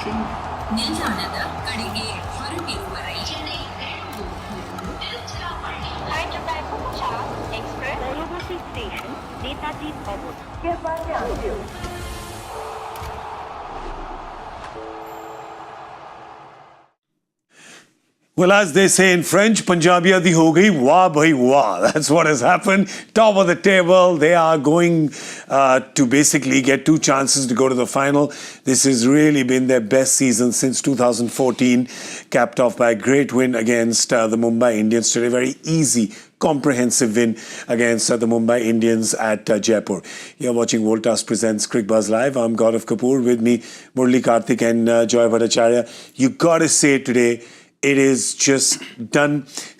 station. ನಿಲ್ದಾಣದ ಕಡೆಗೆ ಹೊರಟಿರುವರೆ Chennai Hyderabad Bhattacharjya Express. Rayagati Station, Netaji Bhavan. Hereby down. Well, as they say in French, Punjabiya di ho gayi, wah bhai wah. That's what has happened. Top of the table. They are going to basically get two chances to go to the final. This has really been their best season since 2014, capped off by a great win against the Mumbai Indians today. Very easy, comprehensive win against the Mumbai Indians at Jaipur. You're watching Voltas presents Cricbuzz Live. I'm Gaurav Kapur. With me, Murali Kartik and Joy Bhattacharya. You got to say today, it is just done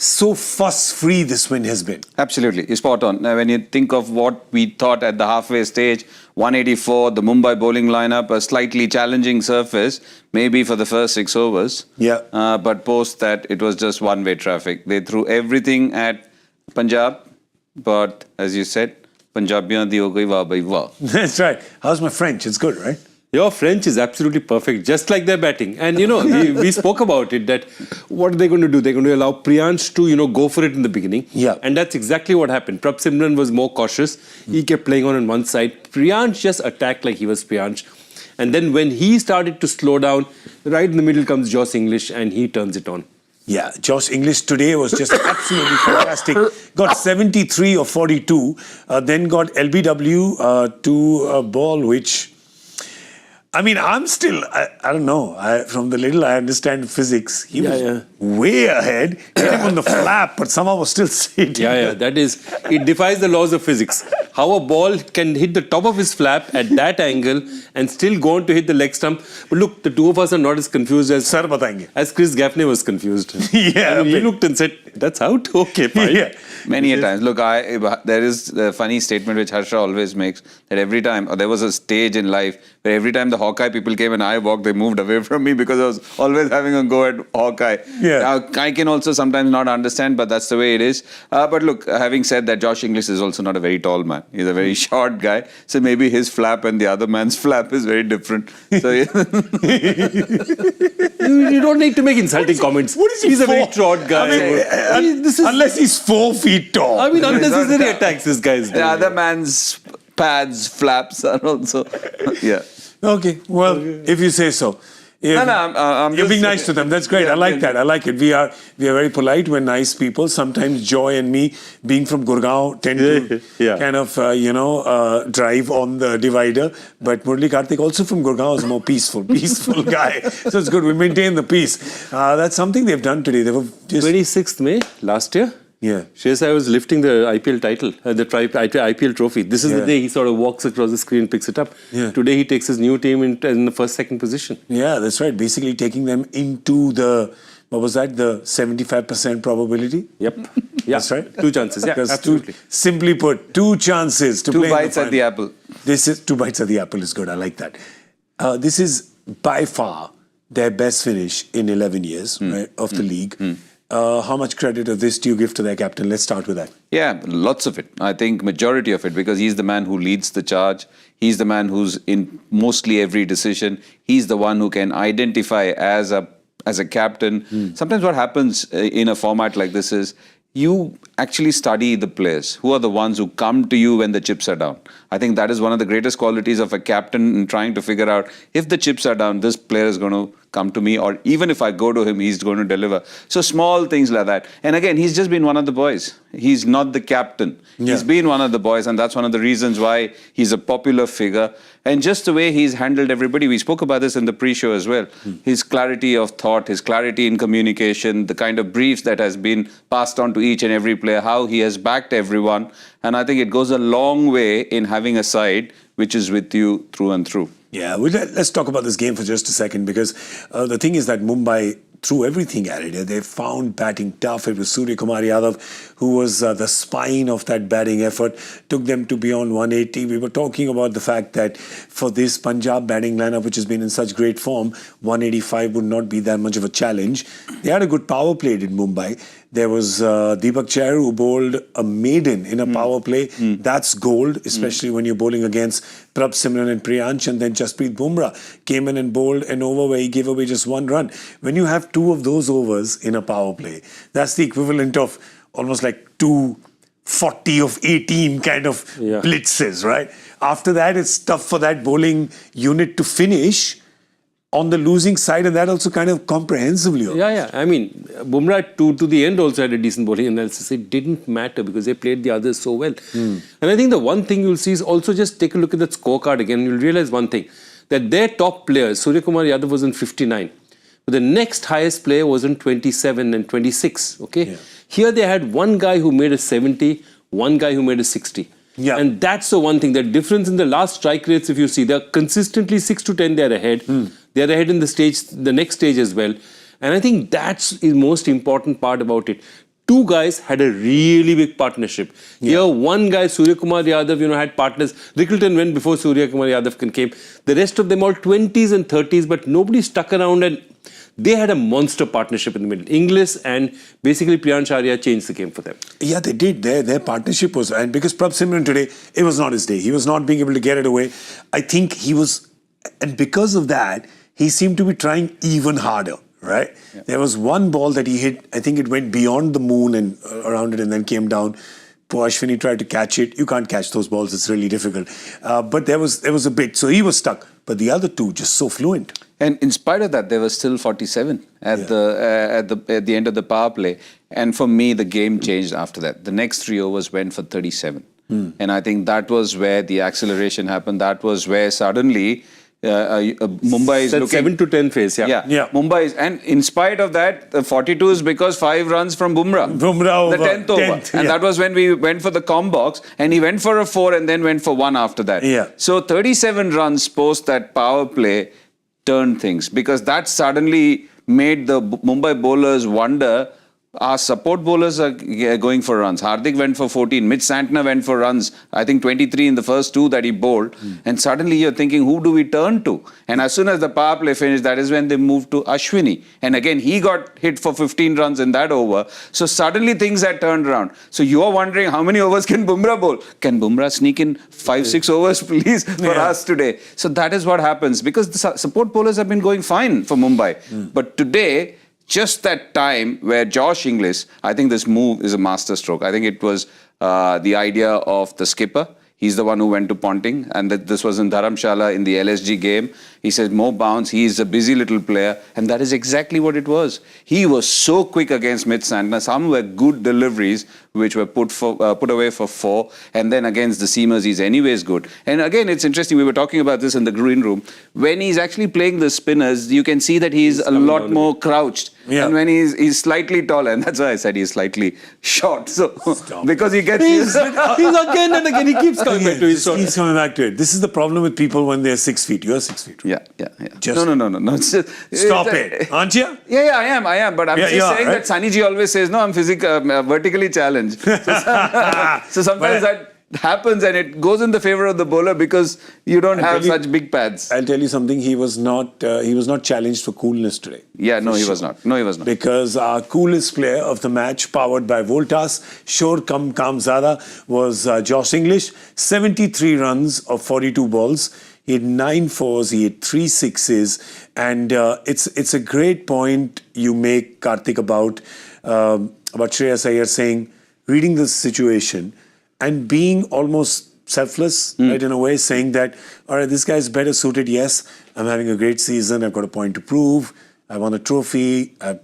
so fuss-free, this win has been. Absolutely. You're spot on. Now, when you think of what we thought at the halfway stage, 184, the Mumbai bowling lineup, a slightly challenging surface, maybe for the first 6 overs. Yeah. But post that, it was just one-way traffic. They threw everything at Punjab, but as you said, Punjabiyan di ho gayi wah bhai wah. That's right. How's my French? It's good, right? Your French is absolutely perfect, just like their batting. And, you know, we spoke about it, that what are they going to do? They're going to allow Priyansh to, you know, go for it in the beginning. Yeah. And that's exactly what happened. Prab Simran was more cautious. He kept playing on one side. Priyansh just attacked like he was Priyansh. And then when he started to slow down, right in the middle comes Josh Inglis and he turns it on. Yeah, Josh Inglis today was just absolutely fantastic. Got 73 or 42, then got LBW to a ball which... I mean, I'm still, I don't know, from the little I understand physics, he was way ahead, hit him on the flap, but somehow was still sitting. Yeah, that is, it defies the laws of physics. How a ball can hit the top of his flap at that angle and still go on to hit the leg stump. But look, the two of us are not as confused as Chris Gaffney was confused. Yeah. I mean, he looked and said, that's out? Okay, fine. Yeah. Many a times. Look, there is a funny statement which Harsha always makes, that every time, or there was a stage in life where every time the Hawkeye people came and I walked, they moved away from me because I was always having a go at Hawkeye. Yeah. Now, I can also sometimes not understand, but that's the way it is. But look, having said that, Josh Inglis is also not a very tall man. He's a very short guy. So maybe his flap and the other man's flap is very different. So you don't need to make insulting comments. What is he He's a very for? short guy. I mean, unless he's 4 feet tall. I mean, unnecessary attacks this guy's doing. the other man's pads, flaps are also... yeah. Okay, well, if you say so. I'm You're just being nice to them. That's great. I like that. I like it. We are very polite. We're nice people. Sometimes Joy and me, being from Gurgaon, tend to kind of, drive on the divider. But Murali Kartik, also from Gurgaon, is a more peaceful guy. So it's good. We maintain the peace. That's something they've done today. They were just... 26th May last year. Yeah. Shreyas Iyer was lifting the IPL title, the IPL trophy. This is the day he sort of walks across the screen and picks it up. Yeah. Today he takes his new team in the second position. Yeah, that's right. Basically taking them into the, what was that, the 75% probability? Yep. Yeah. That's right. 2 chances. Yeah, absolutely. Simply put, 2 chances to play 2 bites at the apple. This is 2 bites at the apple is good. I like that. This is by far their best finish in 11 years right, of the league. How much credit of this do you give to their captain? Let's start with that. Yeah, lots of it. I think majority of it, because he's the man who leads the charge. He's the man who's in mostly every decision. He's the one who can identify as a captain. Sometimes what happens in a format like this is you actually study the players. Who are the ones who come to you when the chips are down? I think that is one of the greatest qualities of a captain in trying to figure out if the chips are down, this player is going to come to me, or even if I go to him, he's going to deliver. So small things like that. And again, he's just been one of the boys. He's not the captain. Yeah. He's been one of the boys, and that's one of the reasons why he's a popular figure. And just the way he's handled everybody, we spoke about this in the pre-show as well. His clarity of thought, his clarity in communication, the kind of briefs that has been passed on to each and every player, how he has backed everyone. And I think it goes a long way in having a side which is with you through and through. Yeah, well, let's talk about this game for just a second, because the thing is that Mumbai threw everything at it. They found batting tough. It was Surya Kumar Yadav who was the spine of that batting effort, took them to beyond 180. We were talking about the fact that for this Punjab batting lineup, which has been in such great form, 185 would not be that much of a challenge. They had a good power play in Mumbai. There was Deepak Chahar who bowled a maiden in a power play. That's gold, especially when you're bowling against Prabh Simran and Priyansh. And then Jasprit Bumrah came in and bowled an over where he gave away just 1 run. When you have 2 of those overs in a power play, that's the equivalent of almost like 240 of 18 kind of blitzes, right? After that, it's tough for that bowling unit to finish on the losing side, and that also kind of comprehensively. Yeah. I mean, Bumrah to the end also had a decent bowling analysis. It didn't matter because they played the others so well. And I think the one thing you'll see is also just take a look at that scorecard again. You'll realize one thing, that their top players, Suryakumar Yadav was on 59. But the next highest player was on 27 and 26. Okay? Yeah. Here they had one guy who made a 70, one guy who made a 60. Yeah. And that's the one thing, the difference in the last strike rates, if you see, they're consistently 6 to 10, they're ahead. They're ahead in the next stage as well. And I think that's the most important part about it. 2 guys had a really big partnership. Here, one guy, Suryakumar Yadav, had partners. Rickleton went before Suryakumar Yadav came. The rest of them all 20s and 30s, but nobody stuck around, and they had a monster partnership in the middle. Inglis and basically Priyansh Arya changed the game for them. Yeah, they did. Their partnership was... And because Prabh Simran today, it was not his day. He was not being able to get it away. I think he was... And because of that, he seemed to be trying even harder, right? Yeah. There was one ball that he hit. I think it went beyond the moon and around it and then came down. Poor Ashwini tried to catch it. You can't catch those balls. It's really difficult. But there was a bit. So he was stuck. But the other 2 just so fluent. And in spite of that, there was still 47 at the end of the power play. And for me, the game changed after that. The next 3 overs went for 37. And I think that was where the acceleration happened. That was where suddenly Mumbai is looking... 7 to 10 phase, yeah. Mumbai is... And in spite of that, the 42 is because 5 runs from Bumrah. Bumrah the 10th over. And that was when we went for the combox. And he went for a 4 and then went for 1 after that. So 37 runs post that power play turned things. Because that suddenly made the Mumbai bowlers wonder... Our support bowlers are going for runs. Hardik went for 14. Mitch Santner went for runs. I think 23 in the first 2 that he bowled. And suddenly you're thinking, who do we turn to? And as soon as the power play finished, that is when they moved to Ashwini. And again, he got hit for 15 runs in that over. So suddenly things had turned around. So you're wondering, how many overs can Bumrah bowl? Can Bumrah sneak in 5-6 overs, please, for us today? So that is what happens. Because the support bowlers have been going fine for Mumbai. But today... Just that time where Josh Inglis, I think this move is a masterstroke. I think it was the idea of the skipper. He's the one who went to Ponting, and this was in Dharamshala in the LSG game. He said, more bounce, he is a busy little player, and that is exactly what it was. He was so quick against Mitch Santner. Some were good deliveries, which were put away for 4, and then against the seamers, he's anyways good. And again, it's interesting, we were talking about this in the green room. When he's actually playing the spinners, you can see that he's a lot more crouched. And when he's slightly taller, and that's why I said he's slightly short. So because he gets... He's again and again, he keeps coming back to his short. He's coming back to it. This is the problem with people when they're 6 feet. You're 6 feet. Yeah. Just no. It's just, stop it. Aren't you? Yeah, I am. But I'm just saying that Sunny always says, no, I'm vertically challenged. So sometimes that happens and it goes in the favor of the bowler because you don't have such big pads. I'll tell you something. He was not challenged for coolness today. Yeah, no, he was not. Because our coolest player of the match, powered by Voltas, Shor Kam Kamzada, was Josh Inglis. 73 runs of 42 balls. He had 9 fours, he had 3 sixes, and it's a great point you make, Kartik, about Shreyas Iyer saying, reading the situation and being almost selfless, right, in a way, saying that, all right, this guy's better suited, yes, I'm having a great season, I've got a point to prove, I won a trophy, I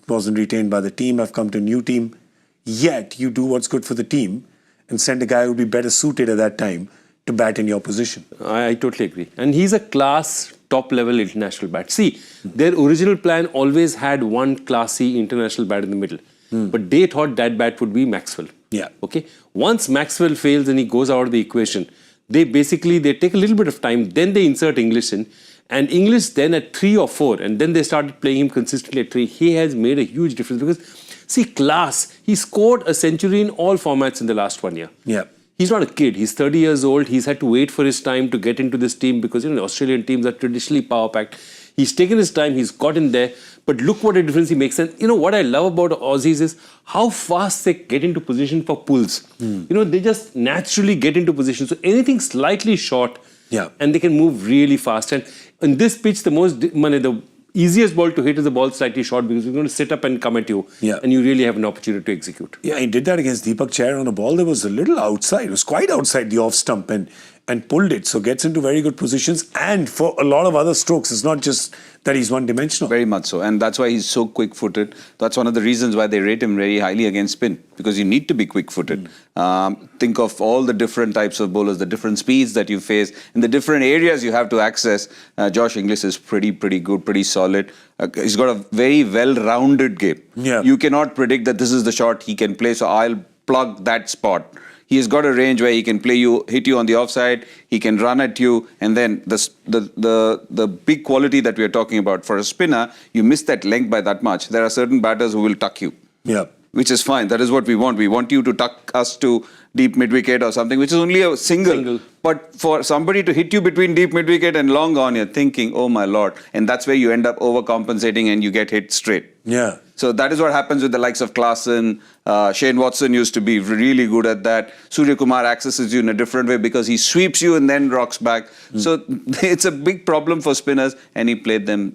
wasn't retained by the team, I've come to a new team, yet you do what's good for the team and send a guy who would be better suited at that time to bat in your position. I totally agree. And he's a class, top-level international bat. See, their original plan always had one classy international bat in the middle. But they thought that bat would be Maxwell. Yeah. Okay. Once Maxwell fails and he goes out of the equation, they take a little bit of time, then they insert Inglis in. And Inglis then at 3 or 4, and then they started playing him consistently at 3. He has made a huge difference because, see, class. He scored a century in all formats in the last 1 year. Yeah. He's not a kid. He's 30 years old. He's had to wait for his time to get into this team because, the Australian teams are traditionally power-packed. He's taken his time, he's got in there, but look what a difference he makes. And you know what I love about Aussies is how fast they get into position for pulls. You know, they just naturally get into position. So anything slightly short, and they can move really fast. And in this pitch, the easiest ball to hit is the ball slightly short because it's going to sit up and come at you. And you really have an opportunity to execute. Yeah, he did that against Deepak Chair on a ball that was a little outside. It was quite outside the off stump and pulled it. So gets into very good positions. And for a lot of other strokes, it's not just that he's one-dimensional. Very much so. And that's why he's so quick-footed. That's one of the reasons why they rate him very highly against spin. Because you need to be quick-footed. Think of all the different types of bowlers, the different speeds that you face, and the different areas you have to access. Josh Inglis is pretty good, pretty solid. He's got a very well-rounded game. You cannot predict that this is the shot he can play, so I'll plug that spot. He's got a range where he can hit you on the offside, he can run at you, and then the big quality that we are talking about, for a spinner, you miss that length by that much. There are certain batters who will tuck you. Which is fine. That is what we want. We want you to tuck us to deep mid-wicket or something, which is only a single. But for somebody to hit you between deep mid-wicket and long on, you're thinking, oh my lord. And that's where you end up overcompensating and you get hit straight. So that is what happens with the likes of Klaasen. Shane Watson used to be really good at that. Surya Kumar accesses you in a different way because he sweeps you and then rocks back. So it's a big problem for spinners, and he played them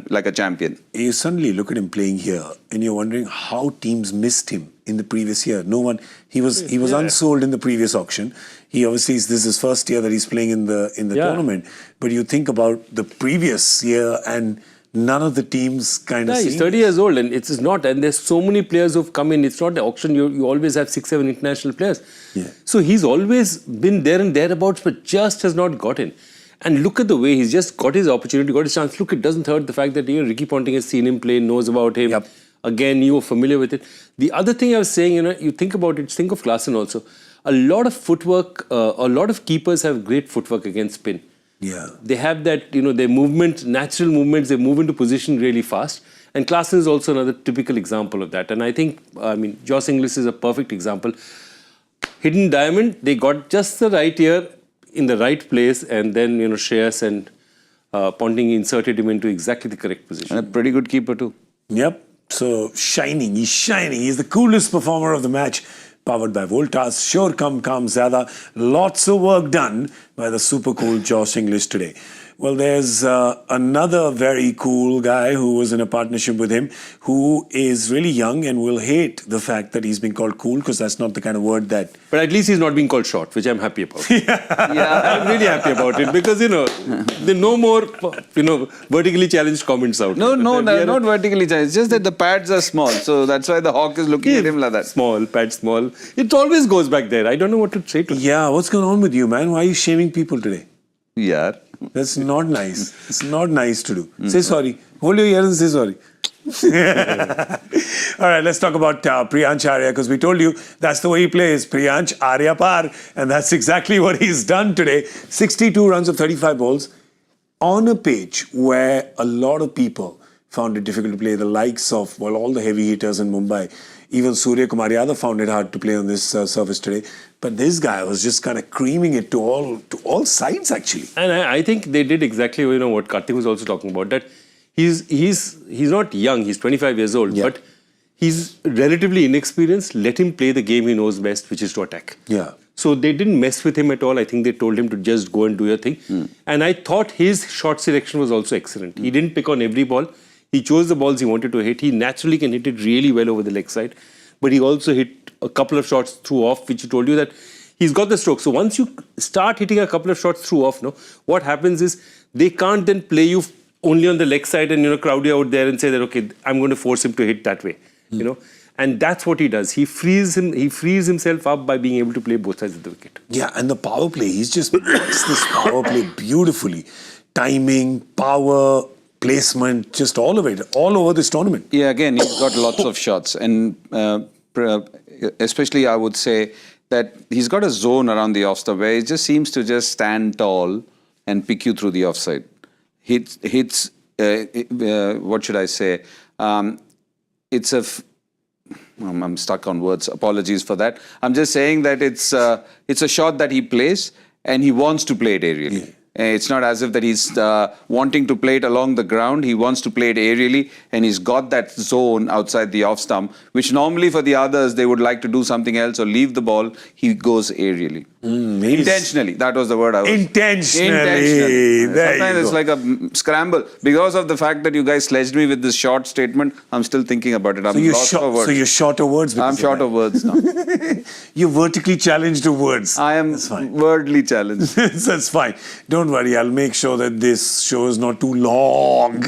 like a champion. You suddenly look at him playing here and you're wondering how teams missed him in the previous year. No one, he was unsold in the previous auction. He obviously, this is his first year that he's playing in the tournament. But you think about the previous year and none of the teams kind of he's 30 years old and it's not. And there's so many players who've come in. It's not the auction. You always have 6-7 international players. So he's always been there and thereabouts, but just has not got in. And look at the way he's just got his opportunity, got his chance. Look, it doesn't hurt the fact that Ricky Ponting has seen him play, knows about him. Again, you are familiar with it. The other thing I was saying, you think about it, think of Klaasen also. A lot of footwork, a lot of keepers have great footwork against spin. They have that, their movement, natural movements, they move into position really fast. And Klaasen is also another typical example of that. And I think, Josh Inglis is a perfect example. Hidden diamond, they got just the right ear in the right place, and then, Shreyas and Ponting inserted him into exactly the correct position. And a pretty good keeper too. So shining, he's shining. He's the coolest performer of the match. Powered by Voltas, sure kam zyada. Lots of work done by the super cool Josh Inglis today. Well, there's another very cool guy who was in a partnership with him, who is really young and will hate the fact that he's been called cool, because that's not the kind of word that... But at least he's not being called short, which I'm happy about. I'm really happy about it, because, there are no more, vertically challenged comments out. No, not vertically challenged. It's just that the pads are small. So that's why the Hawk is looking at him like that. Small, pad small. It always goes back there. I don't know what to say to him. Yeah, what's going on with you, man? Why are you shaming people today? Yeah. That's not nice. It's not nice to do. Say sorry. Hold your ear and say sorry. All right, let's talk about Priyansh Arya, because we told you that's the way he plays. Priyansh Arya par. And that's exactly what he's done today. 62 runs of 35 balls on a pitch where a lot of people found it difficult to play. The likes of, all the heavy hitters in Mumbai. Even Surya Kumar Yadav found it hard to play on this surface today. But this guy was just kind of creaming it to all sides, actually. And I think they did exactly what Kartik was also talking about, that he's not young, he's 25 years old, but he's relatively inexperienced. Let him play the game he knows best, which is to attack. So they didn't mess with him at all. I think they told him to just go and do your thing. And I thought his shot selection was also excellent. He didn't pick on every ball. He chose the balls he wanted to hit. He naturally can hit it really well over the leg side. But he also hit a couple of shots through off, which he told you that he's got the stroke. So once you start hitting a couple of shots through off, what happens is they can't then play you only on the leg side and crowd you out there and say that, okay, I'm going to force him to hit that way. And that's what he does. He frees himself up by being able to play both sides of the wicket. Yeah, and the power play, he's just works this power play beautifully. Timing, power, placement, just all of it, all over this tournament. Yeah, again, he's got lots of shots. And especially, I would say that he's got a zone around the off-stump where he just seems to just stand tall and pick you through the offside. Hits what should I say? I'm stuck on words. Apologies for that. I'm just saying that it's a shot that he plays and he wants to play it aerially. It's not as if that he's wanting to play it along the ground. He wants to play it aerially, and he's got that zone outside the off stump, which normally for the others, they would like to do something else or leave the ball. He goes aerially. Intentionally. That was the word I was... Intentionally. There Sometimes it's like a scramble. Because of the fact that you guys sledged me with this short statement, I'm still thinking about it. I'm lost for words. So you're short of words? I'm short of words now. You're vertically challenged of words. I am wordly challenged. That's fine. Don't worry. I'll make sure that this show is not too long.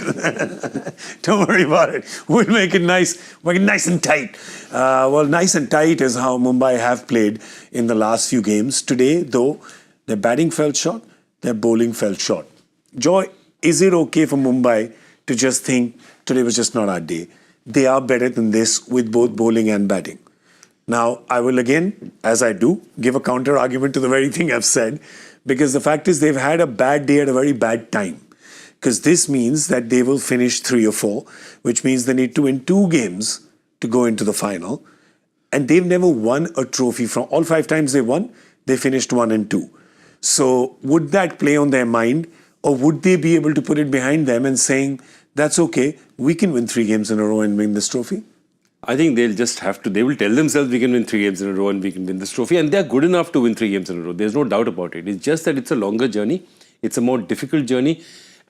Don't worry about it. We'll make it nice. Make it nice and tight. Well, nice and tight is how Mumbai have played in the last few games. Today, though, their batting fell short, their bowling fell short. Joy, is it okay for Mumbai to just think today was just not our day? They are better than this with both bowling and batting. Now, I will again, as I do, give a counter argument to the very thing I've said, because the fact is they've had a bad day at a very bad time. Because this means that they will finish 3 or 4, which means they need to win 2 games to go into the final. And they've never won a trophy from all 5 times they won, they finished 1 and 2. So would that play on their mind, or would they be able to put it behind them and saying, that's okay, we can win 3 games in a row and win this trophy? I think they'll just have to, they will tell themselves we can win 3 games in a row and we can win this trophy, and they're good enough to win 3 games in a row. There's no doubt about it. It's just that it's a longer journey. It's a more difficult journey.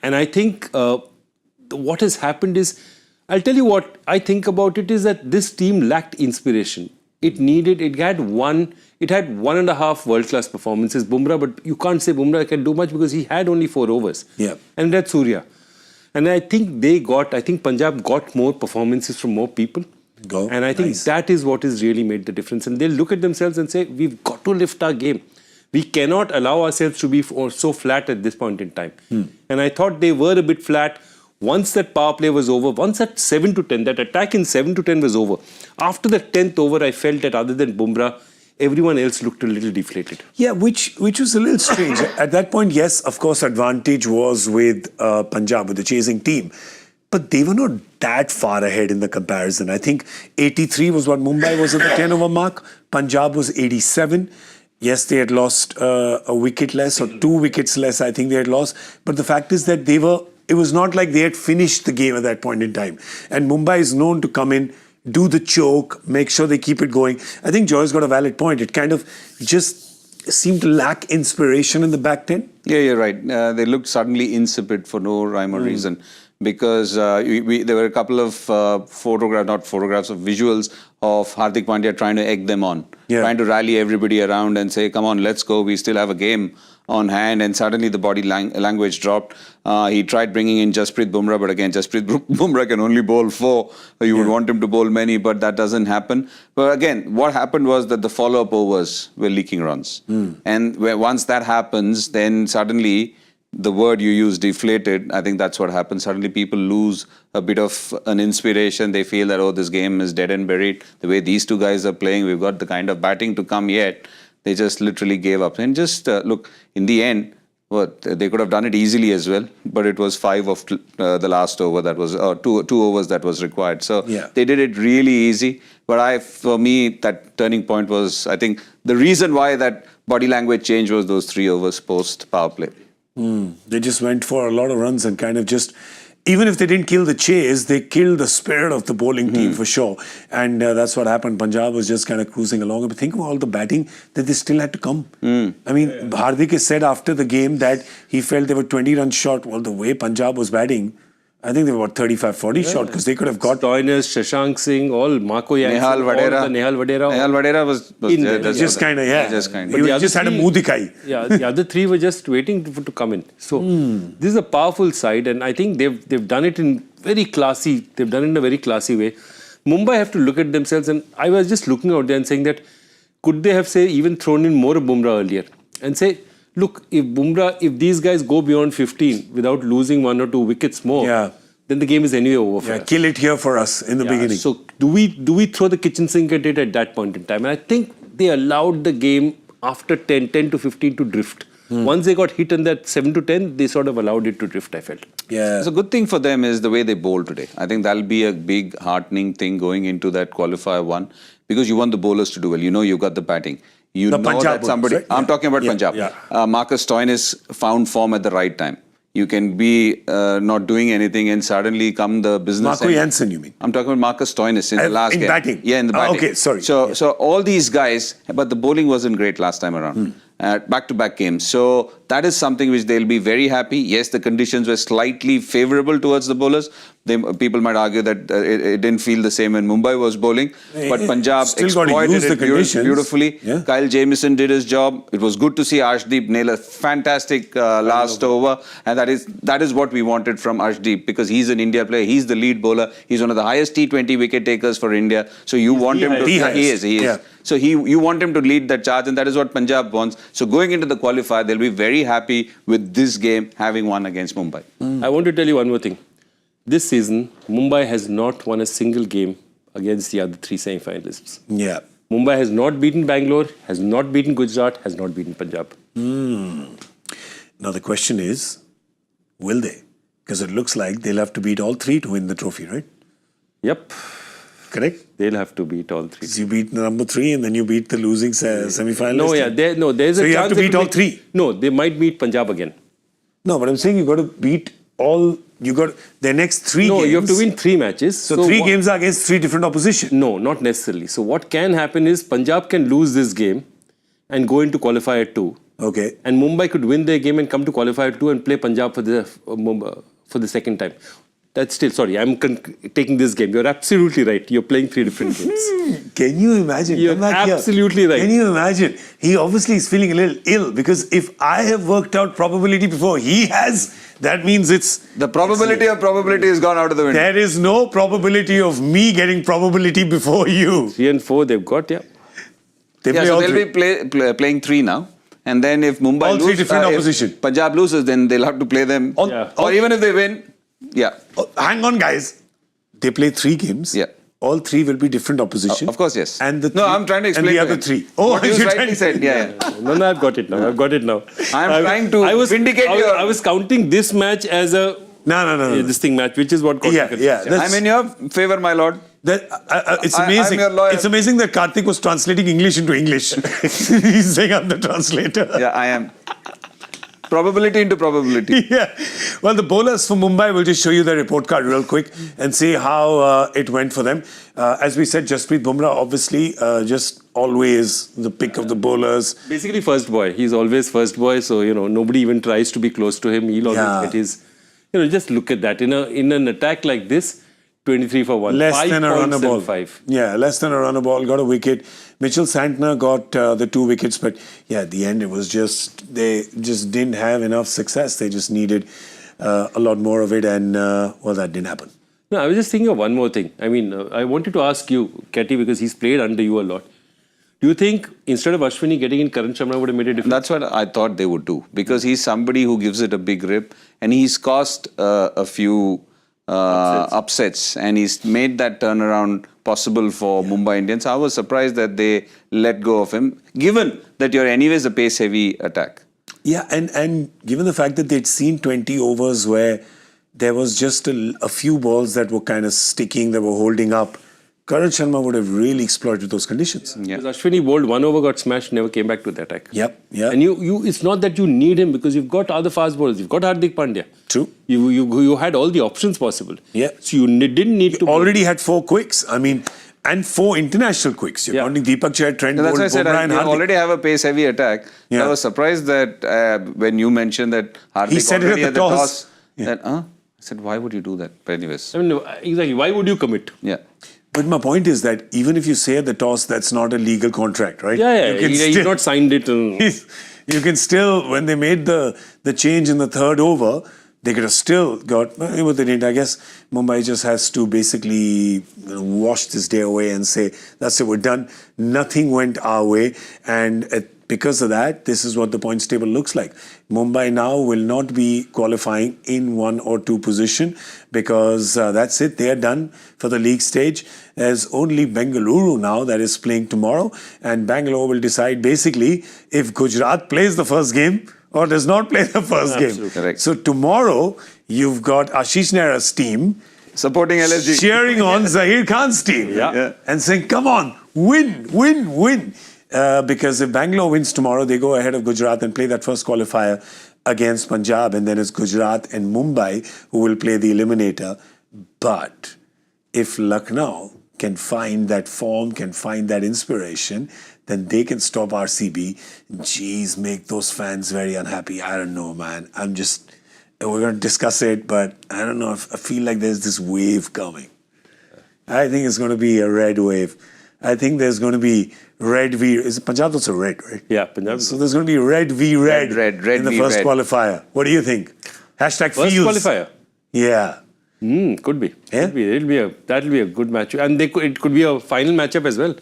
And I think what has happened is, I'll tell you what I think about it is that this team lacked inspiration. It had 1.5 world-class performances, Bumrah, but you can't say Bumrah can do much because he had only 4 overs. Yeah. And that's Surya. And I think Punjab got more performances from more people. And I think that is what has really made the difference. And they'll look at themselves and say, we've got to lift our game. We cannot allow ourselves to be so flat at this point in time. And I thought they were a bit flat. Once that power play was over, once that 7 to 10, that attack in 7 to 10 was over, after the 10th over, I felt that other than Bumrah, everyone else looked a little deflated. Yeah, which was a little strange. At that point, yes, of course, advantage was with Punjab, with the chasing team. But they were not that far ahead in the comparison. I think 83 was what Mumbai was at the 10-over mark. Punjab was 87. Yes, they had lost a wicket less or 2 wickets less, I think they had lost. But the fact is that it was not like they had finished the game at that point in time. And Mumbai is known to come in, do the choke, make sure they keep it going. I think Joy's got a valid point. It kind of just seemed to lack inspiration in the back 10. Yeah, you're right. They looked suddenly insipid for no rhyme or reason. Because there were a couple of visuals of Hardik Pandya trying to egg them on, trying to rally everybody around and say, come on, let's go, we still have a game on hand, and suddenly the body language dropped. He tried bringing in Jasprit Bumrah, but again, Jasprit Bumrah can only bowl 4. You would want him to bowl many, but that doesn't happen. But again, what happened was that the follow-up overs were leaking runs. And once that happens, then suddenly the word you use, deflated, I think that's what happens. Suddenly people lose a bit of an inspiration. They feel that, oh, this game is dead and buried. The way these 2 guys are playing, we've got the kind of batting to come yet. They just literally gave up. And just look, in the end, they could have done it easily as well, but it was 5 of the last over that was, 2 overs that was required. So they did it really easy. But for me, that turning point was, I think, the reason why that body language change was those 3 overs post power play. They just went for a lot of runs and kind of just, even if they didn't kill the chase, they killed the spirit of the bowling team for sure. And that's what happened. Punjab was just kind of cruising along. But think of all the batting that they still had to come. I mean, Hardik has said after the game that he felt they were 20 runs short. Well, the way Punjab was batting, I think they were about 35-40 short because they could have got... Stoinis, Shashank Singh, all Marco Jansen, Nehal Vadera. Nehal Vadera was just kind of, He just had a mood dikhai. Yeah, the other 3 were just waiting to come in. So this is a powerful side, and I think they've done it in very classy. They've done it in a very classy way. Mumbai have to look at themselves, and I was just looking out there and saying that could they have even thrown in more of Bumrah earlier and say, look, if these guys go beyond 15 without losing 1 or 2 wickets more, then the game is anyway over for us. Kill it here for us in the beginning. So do we throw the kitchen sink at it at that point in time? And I think they allowed the game after 10 to 15 to drift. Once they got hit in that 7 to 10, they sort of allowed it to drift, I felt. Yeah. So a good thing for them is the way they bowl today. I think that'll be a big heartening thing going into that qualifier 1, because you want the bowlers to do well. You know you've got the batting. You The know Punjab that Bulls, somebody. right? I'm Yeah. talking about Yeah, Punjab. yeah. Marcus Stoinis found form at the right time. You can be not doing anything and suddenly come the business. Marco Jansen, you mean? I'm talking about Marcus Stoinis in the last in game. batting? Yeah, in the Oh, batting. okay, sorry. So, Yeah. so all these guys, but the bowling wasn't great last time around. Back-to-back games. So that is something which they'll be very happy. Yes, the conditions were slightly favourable towards the bowlers. People might argue that it didn't feel the same when Mumbai was bowling. But Punjab Still gotta exploited use the it conditions. beautifully. Yeah. Kyle Jamieson did his job. It was good to see Arshdeep nail a fantastic last over. And that is what we wanted from Arshdeep, because he's an India player. He's the lead bowler. He's one of the highest T20 wicket takers for India. So you want him to... The Yeah, he highest. is. Yeah. So you want him to lead that charge, and that is what Punjab wants. So going into the qualifier, they'll be very happy with this game having won against Mumbai. I want to tell you one more thing. This season, Mumbai has not won a single game against the other three semi-finalists. Yeah. Mumbai has not beaten Bangalore, has not beaten Gujarat, has not beaten Punjab. Now the question is, will they? Because it looks like they'll have to beat all three to win the trophy, right? Yep, Correct? they'll have to beat all three. So you beat the number 3 and then you beat the losing semi-finalist. No, yeah, there's So a you chance have to they beat could all make- three? No, they might beat Punjab again. No, but I'm saying you got to beat all. You got their next 3 No, games. you have to win 3 matches. So 3 games are against 3 different opposition. No, not necessarily. So what can happen is Punjab can lose this game and go into qualifier 2. Okay. And Mumbai could win their game and come to qualifier 2 and play Punjab for the second time. That's still, sorry, I'm taking this game. You're absolutely right. You're playing 3 different games. Can you imagine? You're Come back absolutely here. right. Can you imagine? He obviously is feeling a little ill, because if I have worked out probability before he has, that means it's... The probability of probability has gone out of the window. There is no probability of me getting probability before you. 3 and 4 they've got, yeah. They Yeah, play so all they'll 3. be playing 3 now. And then if Mumbai All 3 loses, different if opposition. Punjab loses, then they'll have to play them. Yeah. Or even if they win, yeah. Oh, hang on, guys. They play 3 games. Yeah. All 3 will be different opposition. Of course, yes. And the No, 3 I'm trying to explain And the to other him. 3. Oh, What you you're rightly trying to- said. Yeah. No, I've got it now. I've got it now. I'm trying to vindicate your... I was counting this match as a No. this thing match, which is what got Yeah, me yeah. confused. That's- I'm in your favor, my lord. It's I'm amazing. your lawyer. It's amazing that Kartik was translating English into English. He's saying I'm the translator. Yeah, I am. Probability into probability. Yeah. Well, the bowlers for Mumbai, will just show you the report card real quick and see how it went for them. As we said, Jasprit Bumrah, obviously, just always the pick of the bowlers. Basically, first boy. He's always first boy, so nobody even tries to be close to him. He'll always Yeah. get his. Just look at that. In an attack like this, 23 for 1. Less 5 than a points runner and ball. 5. Yeah, less than a runner ball, got a wicket. Mitchell Santner got the 2 wickets, but yeah, at the end it was they just didn't have enough success. They just needed a lot more of it, and well, that didn't happen. No, I was just thinking of one more thing. I mean, I wanted to ask you, Ketty, because he's played under you a lot. Do you think instead of Ashwini getting in, Karan Sharma would have made a difference? That's what I thought they would do, because he's somebody who gives it a big rip, and he's caused a few upsets, and he's made that turnaround possible for Mumbai Indians. I was surprised that they let go of him, given that you're anyways a pace-heavy attack. Yeah, and given the fact that they'd seen 20 overs where there was just a few balls that were kind of sticking, that were holding up, Karan Sharma would have really exploited those conditions. Yeah. Because Ashwini bowled 1 over, got smashed, never came back to the attack. Yep. And it's not that you need him, because you've got other fast bowlers. You've got Hardik Pandya. True. You had all the options possible. Yeah. So you didn't need to. Already had 4 quicks. I mean, and 4 international quicks. You're Yeah. counting Deepak Chahar, Trent That's Bolt, why I said Bumrah and you Hardik. already have a pace-heavy attack. Yeah. I was surprised that when you mentioned that Hardik He said it already at had the the toss. toss, Yeah. that, I said, why would you do that? But anyways, I mean, exactly. Why would you commit? yeah. But my point is that even if you say at the toss, that's not a legal contract, right? Yeah. You can He's still- not signed it. You can still, when they made the change in the 3rd over, they could have still got, well, they didn't. I guess Mumbai just has to basically wash this day away and say, that's it, we're done. Nothing went our way. And because of that, this is what the points table looks like. Mumbai now will not be qualifying in 1 or 2 position, because that's it. They are done for the league stage. There's only Bengaluru now that is playing tomorrow, and Bangalore will decide basically if Gujarat plays the first game or does not play the first game. Absolutely. Correct. So tomorrow you've got Ashish Nehra's team Supporting LSG. cheering on Zahir Khan's team Yeah. and saying, come on, win. Because if Bangalore wins tomorrow, they go ahead of Gujarat and play that first qualifier against Punjab, and then it's Gujarat and Mumbai who will play the eliminator. But if Lucknow can find that form, can find that inspiration, then they can stop RCB. Jeez, make those fans very unhappy. I don't know, man. We're going to discuss it, but I don't know. I feel like there's this wave coming. I think it's going to be a red wave. I think there's going to be red v. Is Punjab also red, right? Yeah, Punjab. So there's going to be red v red, red in the v first red. qualifier. What do you think? Hashtag First feels. qualifier. Yeah. Could be. Yeah? That'll be a good match, and it could be a final matchup as well.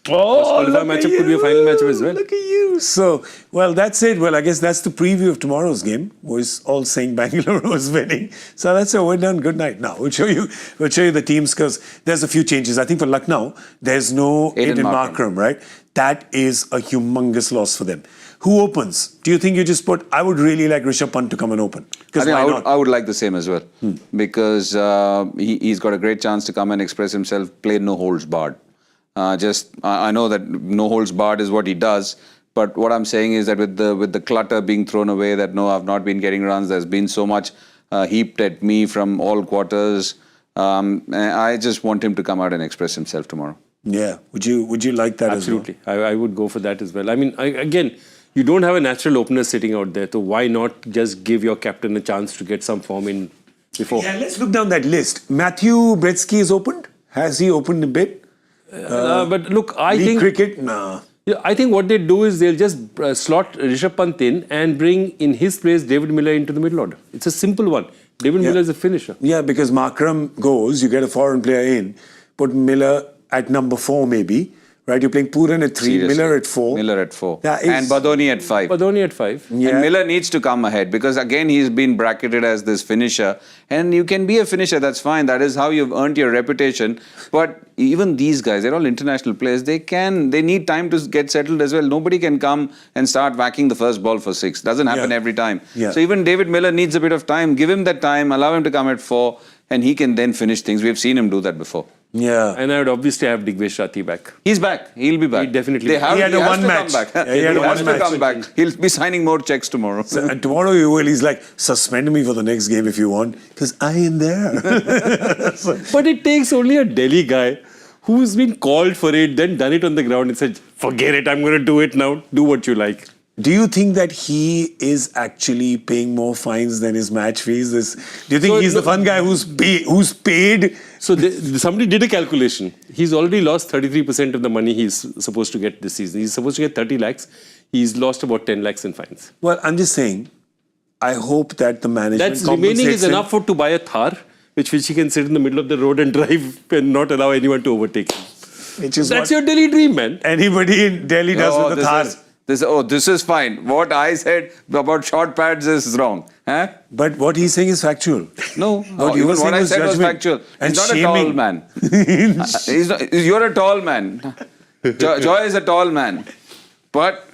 Oh, First qualifier matchup could be a final matchup as well. Look at you. So, well, that's it. Well, I guess that's the preview of tomorrow's game. We're all saying Bangalore was winning. So that's it. We're done. Good night. Now, we'll show you the teams because there's a few changes. I think for Lucknow, there's no Aiden Markram, right? That is a humongous loss for them. Who opens? Do you think you just put... I would really like Rishabh Pant to come and open. I think I would like the same as well. Because he's got a great chance to come and express himself, play no holds barred. I know that no holds barred is what he does, but what I'm saying is that with the clutter being thrown away, that no, I've not been getting runs. There's been so much heaped at me from all quarters. I just want him to come out and express himself tomorrow. Yeah, would you like that? Absolutely. as well? I would go for that as well. I mean, again, you don't have a natural opener sitting out there, so why not just give your captain a chance to get some form in before? Yeah, let's look down that list. Matthew Bretsky is opened. Has he opened a bit? But look, I think cricket, nah. Yeah, I think what they do is they'll just slot Rishabh Pant in and bring in his place David Miller into the middle order. It's a simple one. David Miller is a finisher. Yeah, because Markram goes, you get a foreign player in, put Miller at number 4 maybe, right? You're playing Puran at 3, Seriously. Miller at 4. Miller at 4. And Badoni at 5. Badoni at 5. Yeah. And Miller needs to come ahead because again he's been bracketed as this finisher, and you can be a finisher, that's fine, that is how you've earned your reputation. But even these guys, they're all international players, they need time to get settled as well. Nobody can come and start whacking the first ball for 6. Doesn't happen every time. Yeah. So even David Miller needs a bit of time. Give him that time, allow him to come at 4, and he can then finish things. We've seen him do that before. Yeah. And I would obviously have Digvesh Rathi back. He's back. He'll be back. He definitely They will. have, He had a has one to match. come back. Yeah, he had a has one to match. come back. He'll be signing more checks tomorrow. And tomorrow he's like, suspend me for the next game if you want, because I am there. But it takes only a Delhi guy who's been called for it, then done it on the ground and said, forget it, I'm going to do it now. Do what you like. Do you think that he is actually paying more fines than his match fees? Do you think he's the fun guy who's paid? So somebody did a calculation. He's already lost 33% of the money he's supposed to get this season. He's supposed to get 30 lakhs. He's lost about 10 lakhs in fines. Well, I'm just saying, I hope that the management That's remaining is compensates him. enough to buy a Thar, which he can sit in the middle of the road and drive and not allow anyone to overtake him. That's your Delhi dream, man. Anybody in Delhi does with the Thar. This is fine. What I said about short pads is wrong. Huh? But what he's saying is factual. No, What you were saying I was said was judgment factual. and He's not shaming. a tall man. You're a tall man. Joy is a tall man. But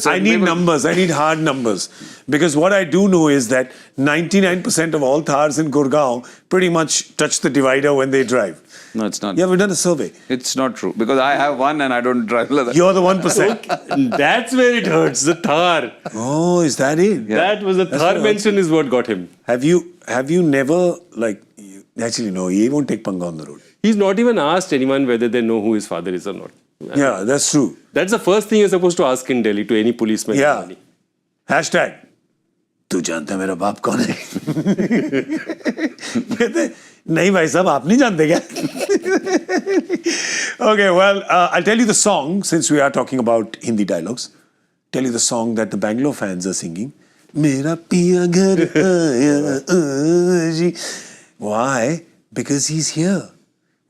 I need numbers. I need hard numbers. Because what I do know is that 99% of all Thars in Gurgaon pretty much touch the divider when they drive. No, it's not. Yeah, we've done a survey. It's not true. Because I have one and I don't drive like that. You're the 1%. That's where it hurts, the Thar. Oh, is that it? Yeah. That was the Thar mention is what got him. Have you never, actually no, he won't take Panga on the road. He's not even asked anyone whether they know who his father is or not. Yeah, that's true. That's the first thing you're supposed to ask in Delhi to any policeman. Yeah. Hashtag, तू जानता है मेरा बाप कौन है? कहते, नहीं भाई साहब, आप नहीं जानते क्या? Okay, well, I'll tell you the song, since we are talking about Hindi dialogues. Tell you the song that the Bangalore fans are singing. मेरा पिया घर आया जी. Why? Because he's here.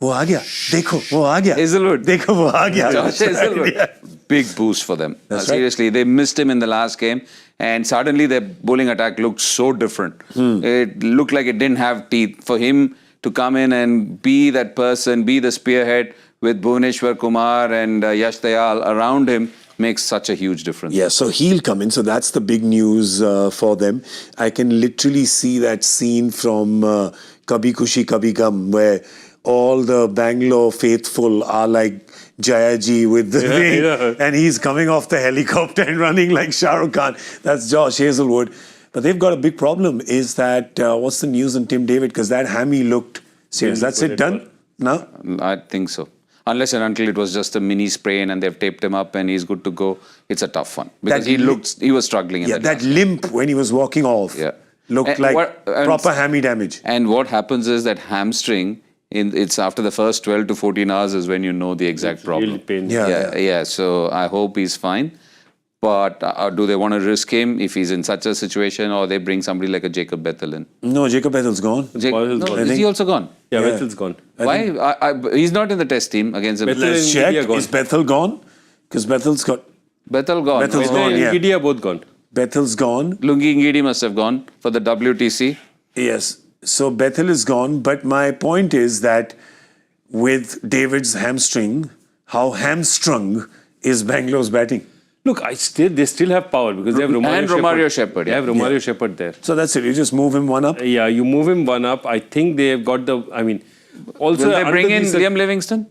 वो आ गया. देखो, वो आ गया. Hazelwood. देखो, वो आ गया. Josh Hazelwood. Big boost for them. Seriously, they missed him in the last game. And suddenly their bowling attack looked so different. It looked like it didn't have teeth. For him to come in and be that person, be the spearhead with Bhuvneshwar Kumar and Yash Dayal around him makes such a huge difference. Yeah, so he'll come in. So that's the big news for them. I can literally see that scene from Kabhi Khushi Kabhi Gum where all the Bangalore faithful are like Jayaji with the thing, yeah. and he's coming off the helicopter and running like Shah Rukh Khan. That's Josh Hazelwood. But they've got a big problem. Is that what's the news on Tim David? Because that hammy looked serious. That's it, done? No? I think so. Unless and until it was just a mini sprain and they've taped him up and he's good to go, it's a tough one. Because he was struggling in that limp when he was walking off looked And like proper hammy damage. And what happens is that hamstring, it's after the first 12 to 14 hours is when you know the exact problem. Really painful. Yeah. So I hope he's fine. But do they want to risk him if he's in such a situation, or they bring somebody like a Jacob Bethel in? No, Jacob Bethel's gone. Is he also gone? Yeah, Bethel's gone. Why? He's not in the test team against him. Let's check. Is Bethel gone? Because Bethel's got... Bethel gone. Bethel's gone, yeah. Ngidi are both gone. Bethel's gone. Lungi Ngidi must have gone for the WTC. Yes. So Bethel is gone. But my point is that with David's hamstring, how hamstrung is Bangalore's batting? Look, they still have power because they have Romario Shepherd. They have Romario Shepherd there. So that's it. You just move him one up. Yeah, you move him one up. I think they have got the. I mean, also Will they bring in Liam Livingston?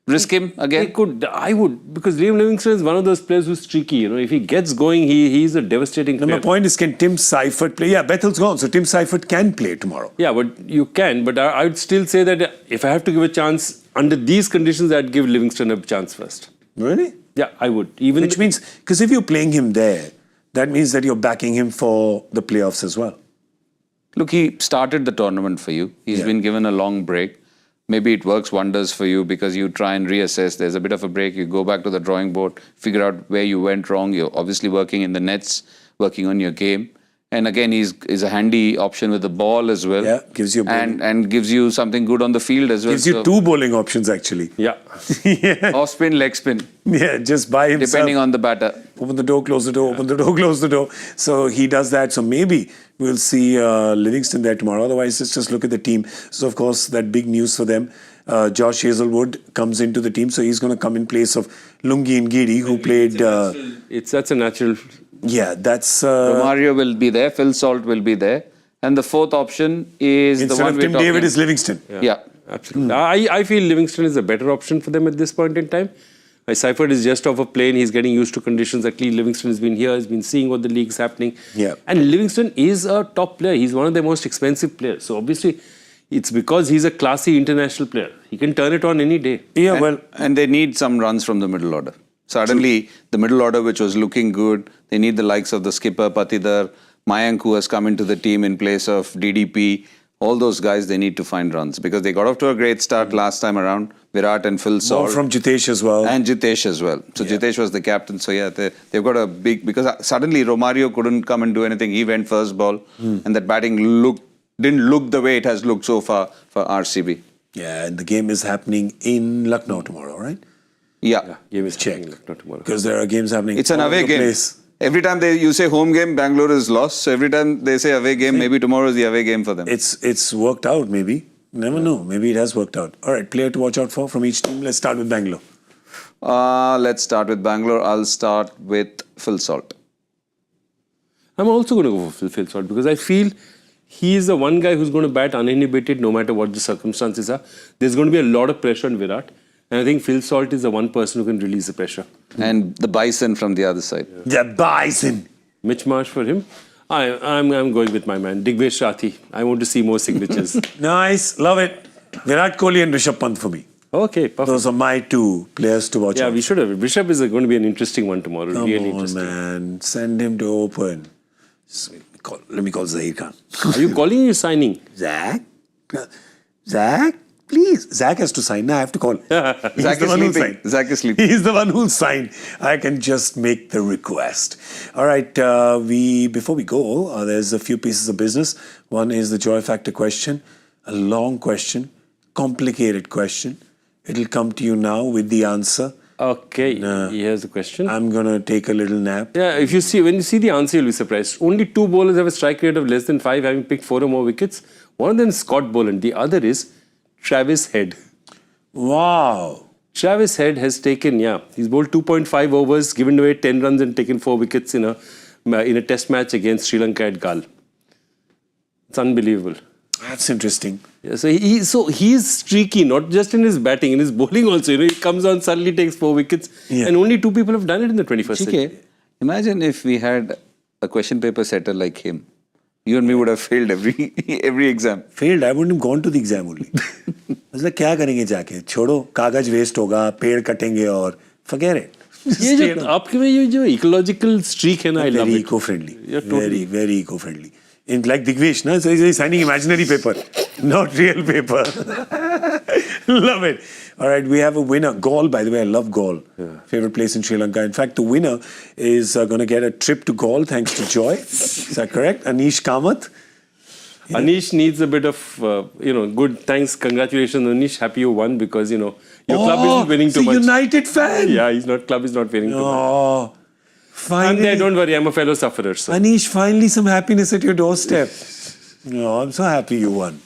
Risk him again? They could. I would, because Liam Livingston is one of those players who's tricky. You know, if he gets going, he's a devastating player. My point is, can Tim Seifert play? Yeah, Bethel's gone, so Tim Seifert can play tomorrow. Yeah, but you can. But I would still say that if I have to give a chance under these conditions, I'd give Livingston a chance first. Really? Yeah, I would. Even which means, because if you're playing him there, that means that you're backing him for the playoffs as well. Look, he started the tournament for you. He's been given a long break. Maybe it works wonders for you because you try and reassess. There's a bit of a break. You go back to the drawing board, figure out where you went wrong. You're obviously working in the nets, working on your game. And again, he's a handy option with the ball as well. Yeah, gives you and gives you something good on the field as well. Gives you two bowling options actually. Yeah. Off spin, leg spin. Yeah, just by himself. Depending on the batter. Open the door, close the door, open the door, close the door. So he does that. So maybe we'll see Livingston there tomorrow. Otherwise, let's just look at the team. So of course, that big news for them. Josh Hazelwood comes into the team. So he's going to come in place of Lungi Ngidi, who played... That's a natural... Yeah, that's... Romario will be there. Phil Salt will be there. And the fourth option is instead the one of Tim David is Livingston. Yeah. Absolutely. I feel Livingston is a better option for them at this point in time. Seifert is just off a plane. He's getting used to conditions. Actually, Livingston has been here. He's been seeing what the league's happening. Yeah. And Livingston is a top player. He's one of the most expensive players. So obviously, it's because he's a classy international player. He can turn it on any day. Yeah, and they need some runs from the middle order. Suddenly, the middle order, which was looking good, they need the likes of the skipper, Patidar, Mayank, who has come into the team in place of DDP. All those guys, they need to find runs because they got off to a great start last time around. Virat and Phil Salt. More from Jitesh as well. And Jitesh as well. So Jitesh was the captain. So yeah, they've got a big... Because suddenly Romario couldn't come and do anything. He went first ball. And that batting didn't look the way it has looked so far for RCB. Yeah, and the game is happening in Lucknow tomorrow, right? Yeah, game is check. Not tomorrow. Because there are games happening. It's an away game. Place. Every time you say home game, Bangalore is lost. So every time they say away game, maybe tomorrow is the away game for them. It's worked out, maybe. Never know. Maybe it has worked out. All right, player to watch out for from each team. Let's start with Bangalore. Let's start with Bangalore. I'll start with Phil Salt. I'm also going to go for Phil Salt because I feel he is the one guy who's going to bat uninhibited no matter what the circumstances are. There's going to be a lot of pressure on Virat. And I think Phil Salt is the one person who can release the pressure. And the Bison from the other side. The Bison. Mitch Marsh for him. I'm going with my man, Digvesh Rathi. I want to see more signatures. Nice. Love it. Virat Kohli and Rishabh Pant for me. Okay, perfect. Those are my two players to watch out. Yeah, we should have. Rishabh is going to be an interesting one tomorrow. Come really on, interesting. Man. Send him to open. Let me call Zahir Khan. Are you calling or you signing? Zach? Zach? Please. Zach has to sign. Now I have to call. Zach is sleeping. Zach is sleeping. He's the one who'll sign. I can just make the request. All right. Before we go, there's a few pieces of business. One is the joy factor question. A long question. Complicated question. It'll come to you now with the answer. Okay. Here's the question. I'm going to take a little nap. Yeah, when you see the answer, you'll be surprised. Only 2 bowlers have a strike rate of less than 5, having picked 4 or more wickets. One of them is Scott Boland. The other is Travis Head. Wow. Travis Head has taken, he's bowled 2.5 overs, given away 10 runs and taken 4 wickets in a test match against Sri Lanka at Gal. It's unbelievable. That's interesting. Yeah, so he's streaky, not just in his batting, in his bowling also. He comes on, suddenly takes 4 wickets, and only 2 people have done it in the 21st century. Okay. Imagine if we had a question paper setter like him. You and me would have failed every exam. Failed. I wouldn't have gone to the exam only. I was like, क्या करेंगे जाके? छोड़ो, कागज waste होगा, पेड़ कटेंगे और forget it. ये जो आपके में ये जो ecological streak है ना, I love very it. eco-friendly. Totally. Very eco-friendly. In like Digvesh, na? So he's signing imaginary paper, not real paper. Love it. All right, we have a winner. Gaul, by the way, I love Gaul. Favorite place in Sri Lanka. In fact, the winner is going to get a trip to Gaul thanks to Joy. Is that correct? Anish Kamath. Yeah. Anish needs a bit of, good thanks. Congratulations, Anish. Happy you won because, your club isn't winning too much. United fan. Yeah, club is not winning too much. Oh, finally. I'm there, don't worry. I'm a fellow sufferer. So. Anish, finally some happiness at your doorstep. No, I'm so happy you won.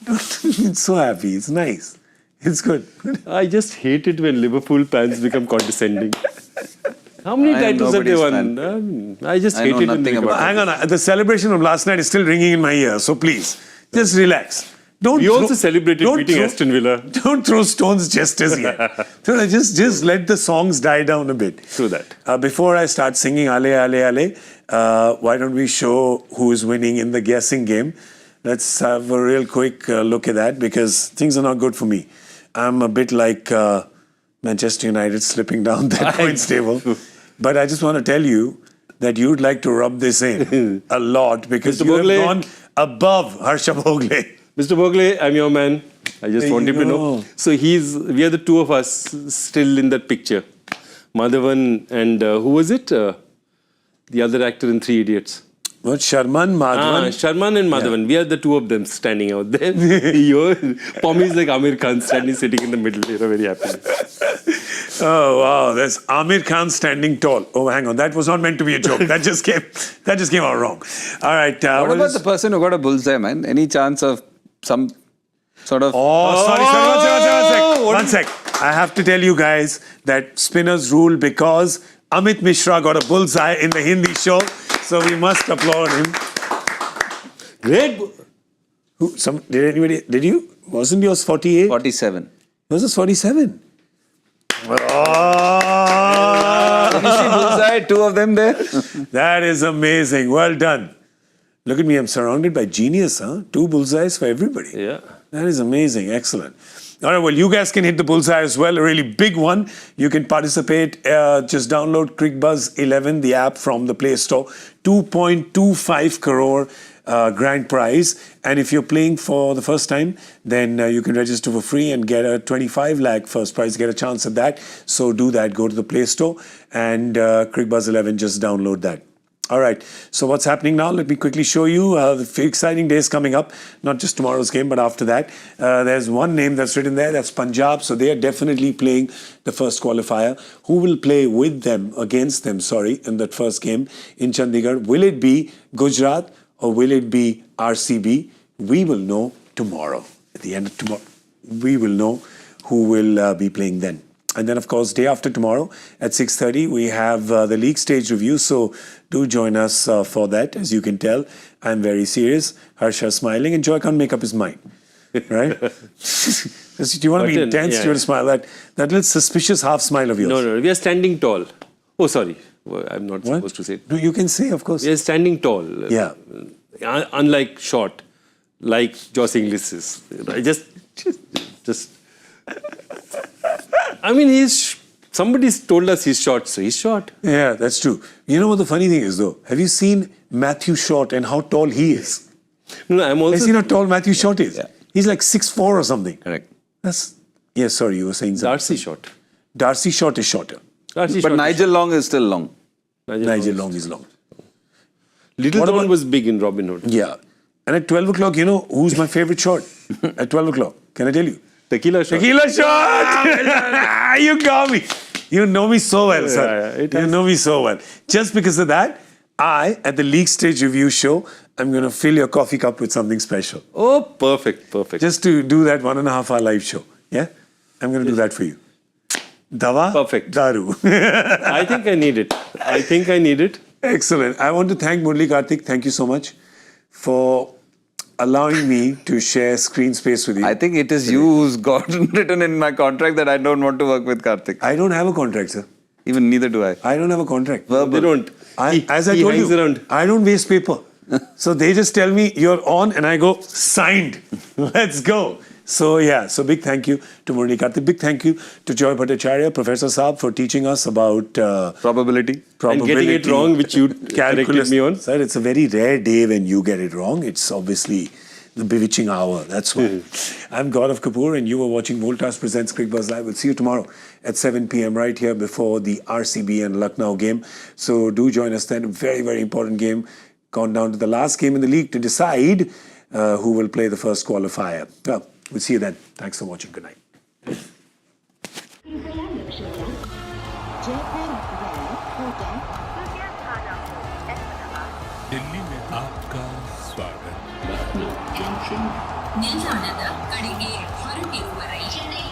It's so happy. It's nice. It's good. I just hate it when Liverpool fans become condescending. How many titles have they won? I just hate it. Hang on. The celebration of last night is still ringing in my ear. So please, just relax. We also celebrated beating Aston Villa. Don't throw stones just as yet. just let the songs die down a bit. True that. Before I start singing Ale Ale Ale, why don't we show who is winning in the guessing game? Let's have a real quick look at that because things are not good for me. I'm a bit like Manchester United slipping down that points table. But I just want to tell you that you'd like to rub this in a lot because Mr. you Bogle, have gone above Harsha Bogle. Mr. Bogle, I'm your man. I just want him to know. So we are the two of us still in that picture. Madhavan and who was it? The other actor in Three Idiots. What? Sharman, Madhavan? Sharman and Madhavan. Yeah. We are the two of them standing out there. Pommy is like Amir Khan sitting in the middle. Very happy. Oh wow, there's Amir Khan standing tall. Oh, hang on, that was not meant to be a joke. That just came out wrong. All right. What about the person who got a bullseye, man? Any chance of some sort of? Oh, sorry. One sec. I have to tell you guys that spinners rule because Amit Mishra got a bullseye in the Hindi show, so we must applaud him. Great. Did you? Wasn't yours 48? 47. Yours is 47. Oh. Did you see bullseye? 2 of them there. That is amazing. Well done. Look at me. I'm surrounded by genius, huh? 2 bullseyes for everybody. Yeah. That is amazing. Excellent. All right, well, you guys can hit the bullseye as well. A really big one. You can participate. Just download Cricbuzz 11, the app from the Play Store. 2.25 crore grand prize. And if you're playing for the first time, then you can register for free and get a 25 lakh first prize. Get a chance at that. So do that. Go to the Play Store and Cricbuzz 11, just download that. All right, so what's happening now? Let me quickly show you the exciting days coming up. Not just tomorrow's game, but after that. There's one name that's written there. That's Punjab. So they are definitely playing the first qualifier. Who will play with them, against them, in that first game in Chandigarh? Will it be Gujarat or will it be RCB? We will know tomorrow. At the end of tomorrow, we will know who will be playing then. And then, of course, day after tomorrow at 6:30, we have the league stage review. So do join us for that. As you can tell, I'm very serious. Harsha's smiling, and Joy can't make up his mind. Right? Do you want to be intense? Do you want to smile? That little suspicious half smile of yours. No. We are standing tall. Oh, sorry. I'm not supposed to say it. No, you can say, of course. We are standing tall. Yeah. Unlike short, like Josh Inglis is. Just. I mean, somebody's told us he's short, so he's short. Yeah, that's true. You know what the funny thing is, though? Have you seen Matthew Short and how tall he is? No, I'm also... Have you seen how tall Matthew Short is? Yeah. He's like 6'4" or something. Correct. Yes, sorry, you were saying something. Darcy Short. Darcy Short is shorter. But Nigel Long is still long. Nigel Long is long. Little Don was big in Robin Hood. Yeah. And at 12 o'clock, you know who's my favorite short? At 12 o'clock. Can I tell you? Tequila Short. Tequila Short! You got me. You know me so well, sir. You know me so well. Just because of that, at the league stage review show, I'm going to fill your coffee cup with something special. Oh, perfect. Just to do that 1.5 hour live show. Yeah? I'm going to do that for you. Dawa? Perfect. Daru. I think I need it. Excellent. I want to thank Murali Kartik. Thank you so much for allowing me to share screen space with you. I think it is you who's got written in my contract that I don't want to work with Kartik. I don't have a contract, sir. Even neither do I. I don't have a contract. They don't. As I he told hangs you, around. I don't waste paper. So they just tell me you're on and I go, signed. Let's go. So yeah, so big thank you to Murali Kartik. Big thank you to Joy Bhattacharya, Professor Saab, for teaching us about Probability. And getting it wrong, which you corrected me on. Sir, it's a very rare day when you get it wrong. It's obviously the bewitching hour. That's why. I'm Gaurav Kapur and you were watching Voltas Presents Cricbuzz Live. We'll see you tomorrow at 7 p.m. right here before the RCB and Lucknow game. So do join us then. A very, very important game. Gone down to the last game in the league to decide who will play the first qualifier. Well, we'll see you then. Thanks for watching. Good night. Delhi में आपका स्वागत ನಿಲ್ದಾಣದ ಕಡೆಗೆ ಹೊರಟಿರುವವರೇ Chennai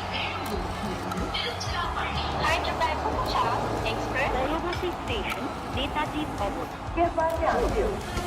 Hyderabad Express, Railway Station, Netaji Obot.